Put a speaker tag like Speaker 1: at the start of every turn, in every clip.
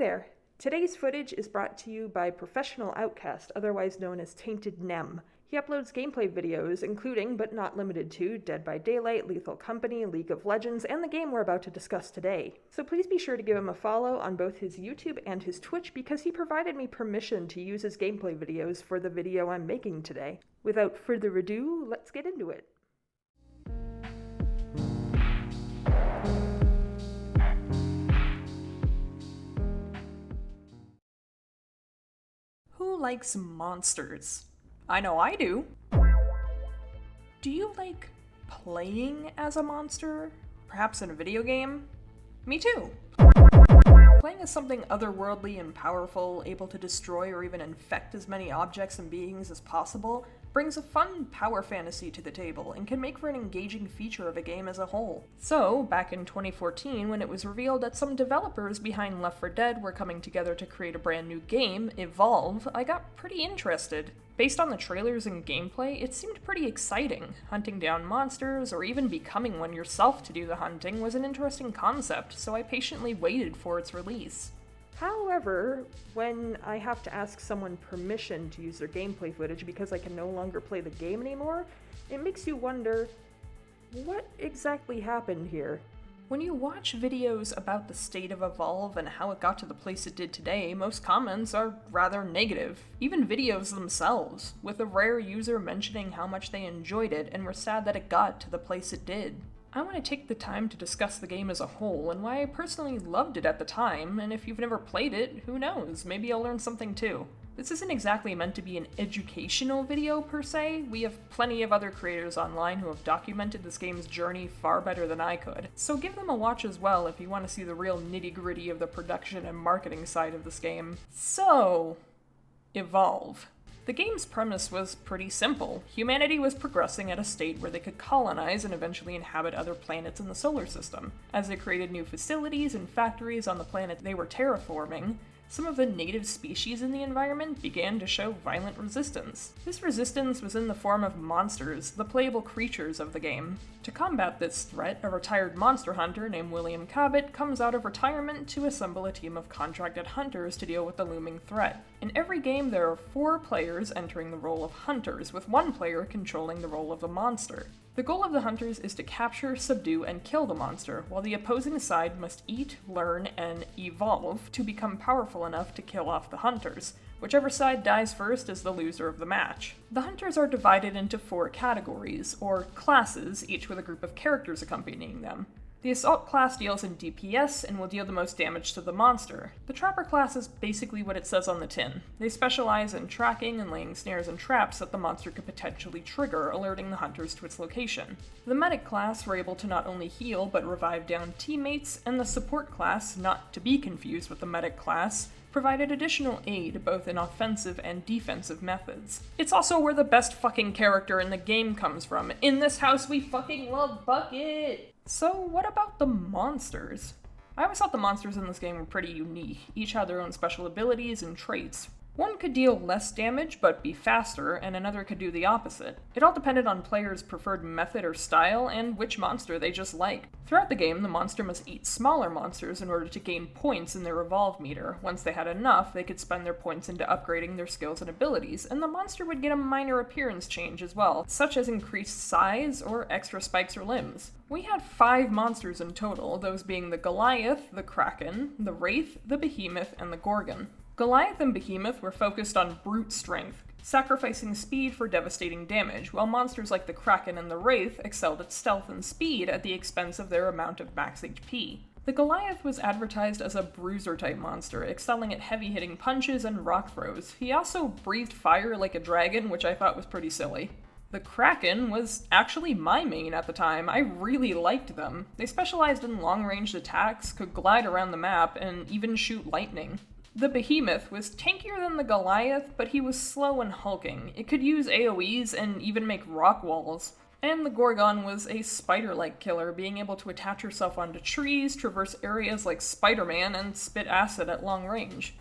Speaker 1: there! Today's footage is brought to you by Professional Outcast, otherwise known as Tainted Nem. He uploads gameplay videos, including, but not limited to, Dead by Daylight, Lethal Company, League of Legends, and the game we're about to discuss today. So please be sure to give him a follow on both his YouTube and his Twitch because he provided me permission to use his gameplay videos for the video I'm making today. Without further ado, let's get into it.
Speaker 2: Who likes monsters? I know I do. Do you like playing as a monster? Perhaps in a video game? Me too. Playing as something otherworldly and powerful, able to destroy or even infect as many objects and beings as possible, brings a fun power fantasy to the table and can make for an engaging feature of a game as a whole. So, back in 2014, when it was revealed that some developers behind Left 4 Dead were coming together to create a brand new game, Evolve, I got pretty interested. Based on the trailers and gameplay, it seemed pretty exciting. Hunting down monsters, or even becoming one yourself to do the hunting, was an interesting concept, so I patiently waited for its release.
Speaker 1: However, when I have to ask someone permission to use their gameplay footage because I can no longer play the game anymore, it makes you wonder, what exactly happened here?
Speaker 2: When you watch videos about the state of Evolve and how it got to the place it did today, most comments are rather negative. Even videos themselves, with a rare user mentioning how much they enjoyed it and were sad that it got to the place it did. I want to take the time to discuss the game as a whole and why I personally loved it at the time, and if you've never played it, who knows, maybe you'll learn something too. This isn't exactly meant to be an educational video per se. We have plenty of other creators online who have documented this game's journey far better than I could, so give them a watch as well if you want to see the real nitty-gritty of the production and marketing side of this game. So, Evolve. The game's premise was pretty simple. Humanity was progressing at a state where they could colonize and eventually inhabit other planets in the solar system. As they created new facilities and factories on the planet they were terraforming, some of the native species in the environment began to show violent resistance. This resistance was in the form of monsters, the playable creatures of the game. To combat this threat, a retired monster hunter named William Cabot comes out of retirement to assemble a team of contracted hunters to deal with the looming threat. In every game, there are 4 players entering the role of hunters, with 1 player controlling the role of the monster. The goal of the hunters is to capture, subdue, and kill the monster, while the opposing side must eat, learn, and evolve to become powerful enough to kill off the hunters. Whichever side dies first is the loser of the match. The hunters are divided into 4 categories, or classes, each with a group of characters accompanying them. The Assault class deals in DPS and will deal the most damage to the monster. The Trapper class is basically what it says on the tin. They specialize in tracking and laying snares and traps that the monster could potentially trigger, alerting the hunters to its location. The Medic class were able to not only heal but revive downed teammates, and the Support class, not to be confused with the Medic class, provided additional aid both in offensive and defensive methods. It's also where the best fucking character in the game comes from. In this house we fucking love Bucket! So what about the monsters? I always thought the monsters in this game were pretty unique. Each had their own special abilities and traits. One could deal less damage but be faster, and another could do the opposite. It all depended on players' preferred method or style, and which monster they just liked. Throughout the game, the monster must eat smaller monsters in order to gain points in their evolve meter. Once they had enough, they could spend their points into upgrading their skills and abilities, and the monster would get a minor appearance change as well, such as increased size or extra spikes or limbs. We had 5 monsters in total, those being the Goliath, the Kraken, the Wraith, the Behemoth, and the Gorgon. Goliath and Behemoth were focused on brute strength, sacrificing speed for devastating damage, while monsters like the Kraken and the Wraith excelled at stealth and speed at the expense of their amount of max HP. The Goliath was advertised as a bruiser-type monster, excelling at heavy-hitting punches and rock throws. He also breathed fire like a dragon, which I thought was pretty silly. The Kraken was actually my main at the time. I really liked them. They specialized in long-range attacks, could glide around the map, and even shoot lightning. The Behemoth was tankier than the Goliath, but he was slow and hulking. It could use AoEs and even make rock walls. And the Gorgon was a spider-like killer, being able to attach herself onto trees, traverse areas like Spider-Man, and spit acid at long range.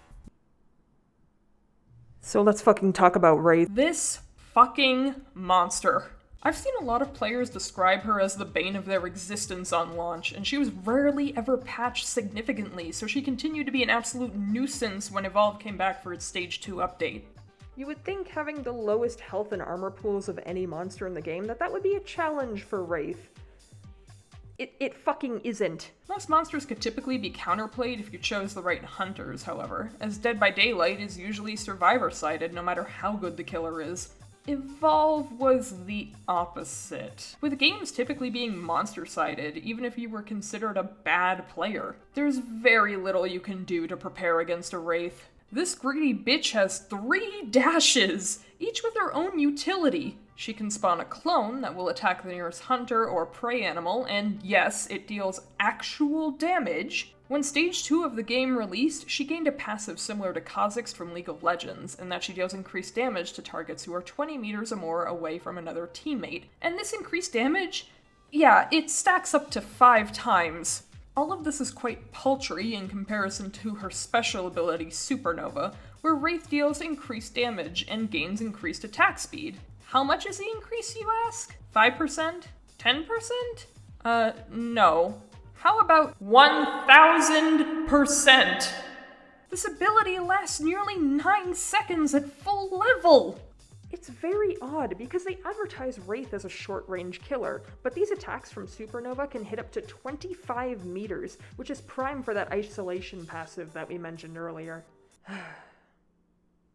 Speaker 1: So let's fucking talk about Wraith.
Speaker 2: This fucking monster. I've seen a lot of players describe her as the bane of their existence on launch, and she was rarely ever patched significantly, so she continued to be an absolute nuisance when Evolve came back for its Stage 2 update.
Speaker 1: You would think having the lowest health and armor pools of any monster in the game that would be a challenge for Wraith. It fucking isn't.
Speaker 2: Most monsters could typically be counterplayed if you chose the right hunters, however, as Dead by Daylight is usually survivor-sided no matter how good the killer is. Evolve was the opposite, with games typically being monster-sided, even if you were considered a bad player. There's very little you can do to prepare against a Wraith. This greedy bitch has 3 dashes, each with their own utility. She can spawn a clone that will attack the nearest hunter or prey animal, and yes, it deals actual damage. When Stage 2 of the game released, she gained a passive similar to Kha'Zix from League of Legends, in that she deals increased damage to targets who are 20 meters or more away from another teammate. And this increased damage? Yeah, it stacks up to 5 times. All of this is quite paltry in comparison to her special ability, Supernova, where Wraith deals increased damage and gains increased attack speed. How much is the increase, you ask? 5%? 10%? No. How about 1000%? This ability lasts nearly 9 seconds at full level!
Speaker 1: It's very odd because they advertise Wraith as a short-range killer, but these attacks from Supernova can hit up to 25 meters, which is prime for that isolation passive that we mentioned earlier.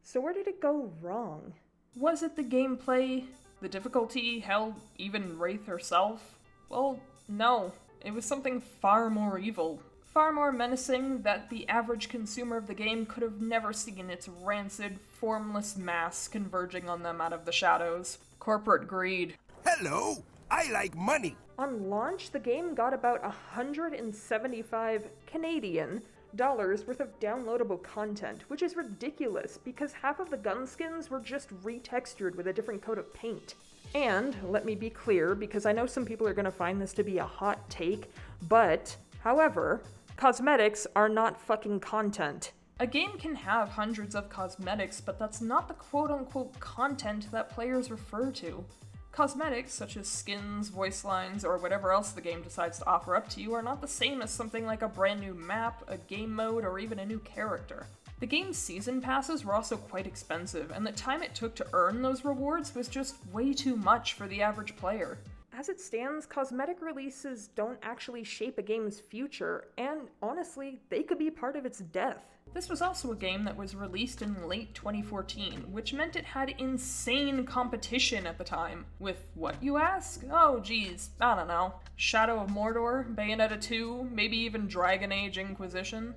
Speaker 1: So where did it go wrong?
Speaker 2: Was it the gameplay? The difficulty? Hell, even Wraith herself? Well, no. It was something far more evil. Far more menacing that the average consumer of the game could have never seen its rancid, formless mass converging on them out of the shadows. Corporate greed.
Speaker 3: Hello, I like money.
Speaker 1: On launch, the game got about 175 Canadian dollars worth of downloadable content, which is ridiculous because half of the gun skins were just retextured with a different coat of paint. And, let me be clear, because I know some people are going to find this to be a hot take, but, however, cosmetics are not fucking content.
Speaker 2: A game can have hundreds of cosmetics, but that's not the quote-unquote content that players refer to. Cosmetics, such as skins, voice lines, or whatever else the game decides to offer up to you, are not the same as something like a brand new map, a game mode, or even a new character. The game's season passes were also quite expensive, and the time it took to earn those rewards was just way too much for the average player.
Speaker 1: As it stands, cosmetic releases don't actually shape a game's future, and honestly, they could be part of its death.
Speaker 2: This was also a game that was released in late 2014, which meant it had insane competition at the time. With what, you ask? Oh geez, I don't know. Shadow of Mordor, Bayonetta 2, maybe even Dragon Age Inquisition?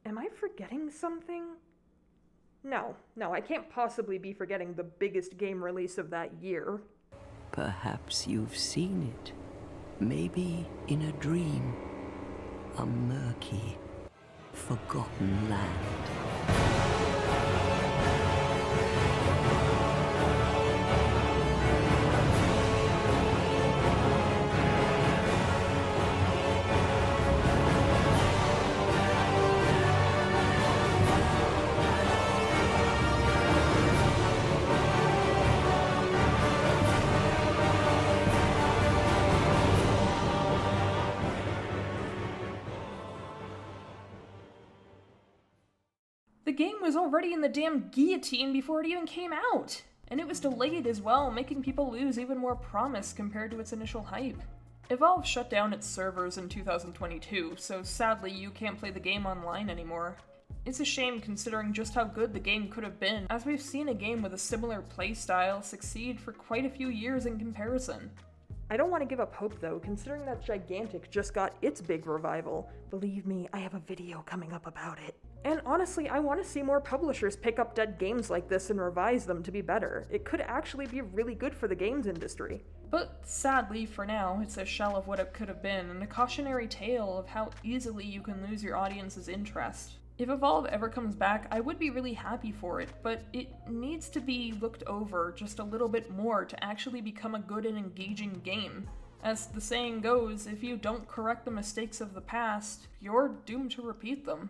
Speaker 1: Am I forgetting something? No, I can't possibly be forgetting the biggest game release of that year.
Speaker 4: Perhaps you've seen it. Maybe in a dream. A murky, forgotten land.
Speaker 2: The game was already in the damn guillotine before it even came out! And it was delayed as well, making people lose even more promise compared to its initial hype. Evolve shut down its servers in 2022, so sadly you can't play the game online anymore. It's a shame considering just how good the game could have been, as we've seen a game with a similar playstyle succeed for quite a few years in comparison.
Speaker 1: I don't want to give up hope though, considering that Gigantic just got its big revival. Believe me, I have a video coming up about it. And honestly, I want to see more publishers pick up dead games like this and revise them to be better. It could actually be really good for the games industry.
Speaker 2: But sadly, for now, it's a shell of what it could have been, and a cautionary tale of how easily you can lose your audience's interest. If Evolve ever comes back, I would be really happy for it, but it needs to be looked over just a little bit more to actually become a good and engaging game. As the saying goes, if you don't correct the mistakes of the past, you're doomed to repeat them.